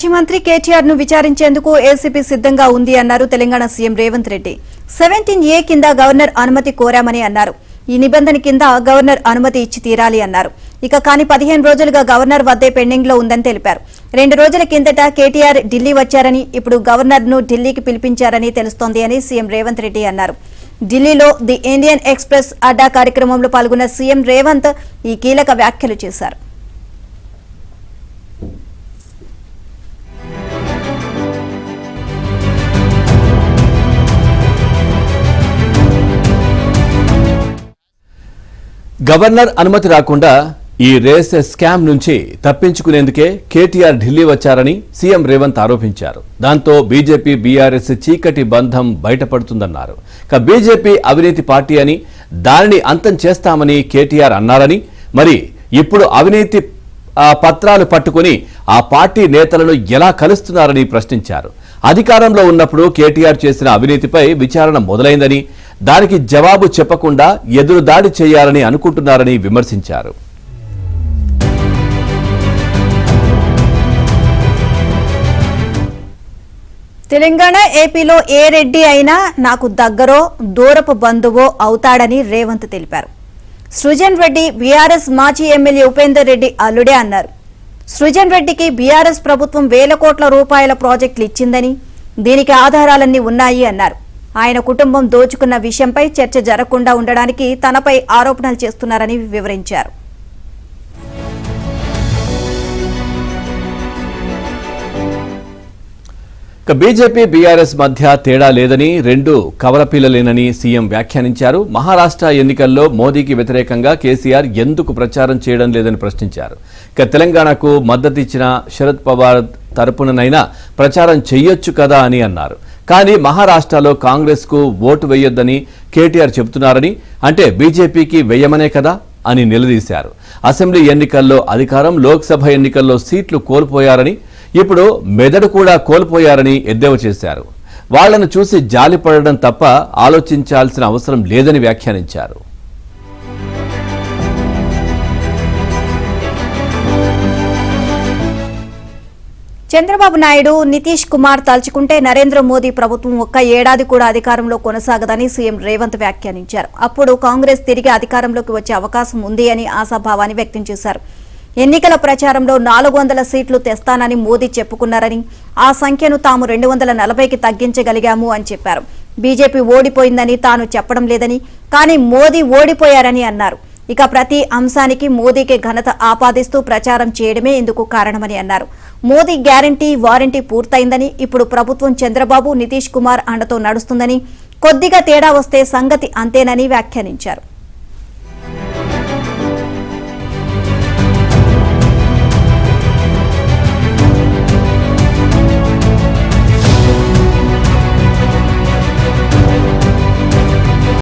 ముఖ్యమంత్రి కేటీఆర్ ను విచారించేందుకు ఏసీపీ సిద్ధంగా ఉంది అన్నారు తెలంగాణ సీఎం రేవంత్ రెడ్డి. 17A కింద గవర్నర్ అనుమతి కోరామని అన్నారు. ఈ నిబంధన కింద గవర్నర్ అనుమతి ఇచ్చి తీరాలి అన్నారు. కానీ 15 రోజులుగా గవర్నర్ వద్దే పెండింగ్ లో ఉందని తెలిపారు. 2 రోజుల కిందట కేటీఆర్ ఢిల్లీ వచ్చారని, ఇప్పుడు గవర్నర్ ను ఢిల్లీకి పిలిపించారని తెలుస్తోంది అని సీఎం రేవంత్ రెడ్డి అన్నారు. ఢిల్లీలో ది ఇండియన్ ఎక్స్ప్రెస్ అడ్డా కార్యక్రమంలో పాల్గొన్న సీఎం రేవంత్ ఈ కీలక వ్యాఖ్యలు చేశారు. గవర్నర్ అనుమతి రాకుండా ఈ రేస్ స్కామ్ నుంచి తప్పించుకునేందుకే కేటీఆర్ ఢిల్లీ వచ్చారని సీఎం రేవంత్ ఆరోపించారు. దాంతో బీజేపీ బీఆర్ఎస్ చీకటి బంధం బయటపడుతుందన్నారు. బీజేపీ అవినీతి పార్టీ అని, దానిని అంతం చేస్తామని కేటీఆర్ అన్నారని, మరి ఇప్పుడు అవినీతి పత్రాలు పట్టుకుని ఆ పార్టీ నేతలను ఎలా కలుస్తున్నారని ప్రశ్నించారు. అధికారంలో ఉన్నప్పుడు కేటీఆర్ చేసిన అవినీతిపై విచారణ మొదలైందని, దానికి జవాబు చెప్పకుండా ఎదురుదాడి చేయాలని అనుకుంటున్నారని విమర్శించారు. తెలంగాణ ఏపీలో ఏ రెడ్డి అయినా నాకు దగ్గరో దూరపు బంధువో అవుతాడని రేవంత్ తెలిపారు. సృజన్ రెడ్డి బీఆర్ఎస్ మాజీ ఎమ్మెల్యే ఉపేందర్ రెడ్డి అల్లుడే అన్నారు. సృజన్ రెడ్డికి బీఆర్ఎస్ ప్రభుత్వం వేల కోట్ల రూపాయల ప్రాజెక్టులు ఇచ్చిందని, దీనికి ఆధారాలన్నీ ఉన్నాయి అన్నారు. ఆయన కుటుంబం దోచుకున్న విషయంపై చర్చ జరగకుండా ఉండడానికి తనపై ఆరోపణలు చేస్తున్నారని వివరించారు. బీజేపీ బీఆర్ఎస్ మధ్య తేడా లేదని, రెండు కవలపిల్లలేనని సీఎం వ్యాఖ్యానించారు. మహారాష్ట్ర ఎన్నికల్లో మోదీకి వ్యతిరేకంగా కేసీఆర్ ఎందుకు ప్రచారం చేయడం లేదని ప్రశ్నించారు. తెలంగాణకు మద్దతిచ్చిన శరద్ పవార్ తరపుననైనా ప్రచారం చెయ్యొచ్చు కదా అని అన్నారు. కానీ మహారాష్ట్రలో కాంగ్రెస్ కు ఓటు వేయొద్దని కేటీఆర్ చెబుతున్నారని, అంటే బీజేపీకి వేయమనే కదా అని నిలదీశారు. అసెంబ్లీ ఎన్నికల్లో అధికారం, లోక్సభ ఎన్నికల్లో సీట్లు కోల్పోయారని, ఇప్పుడు మెదడు కూడా కోల్పోయారని ఎద్దేవా చేశారు. వాళ్లను చూసి జాలిపడడం తప్ప ఆలోచించాల్సిన అవసరం లేదని వ్యాఖ్యానించారు. చంద్రబాబు నాయుడు, నితీష్ కుమార్ తలుచుకుంటే నరేంద్ర మోదీ ప్రభుత్వం ఒక్క ఏడాది కూడా అధికారంలో కొనసాగదని సీఎం రేవంత్ వ్యాఖ్యానించారు. అప్పుడు కాంగ్రెస్ తిరిగి అధికారంలోకి వచ్చే అవకాశం ఉంది అని ఆశాభావాన్ని వ్యక్తం చేశారు. ఎన్నికల ప్రచారంలో 400 సీట్లు తెస్తానని మోదీ చెప్పుకున్నారని, ఆ సంఖ్యను తాము 240కి తగ్గించగలిగాము అని చెప్పారు. బీజేపీ ఓడిపోయిందని తాను చెప్పడం లేదని, కానీ మోదీ ఓడిపోయారని అన్నారు. ప్రతి అంశానికి మోదీకి ఘనత ఆపాదిస్తూ ప్రచారం చేయడమే ఇందుకు కారణమని అన్నారు. మోదీ గ్యారంటీ వారంటీ పూర్తయిందని, ఇప్పుడు ప్రభుత్వం చంద్రబాబు, నితీష్ కుమార్ అండతో నడుస్తుందని, కొద్దిగా తేడా వస్తే సంగతి అంతేనని వ్యాఖ్యానించారు.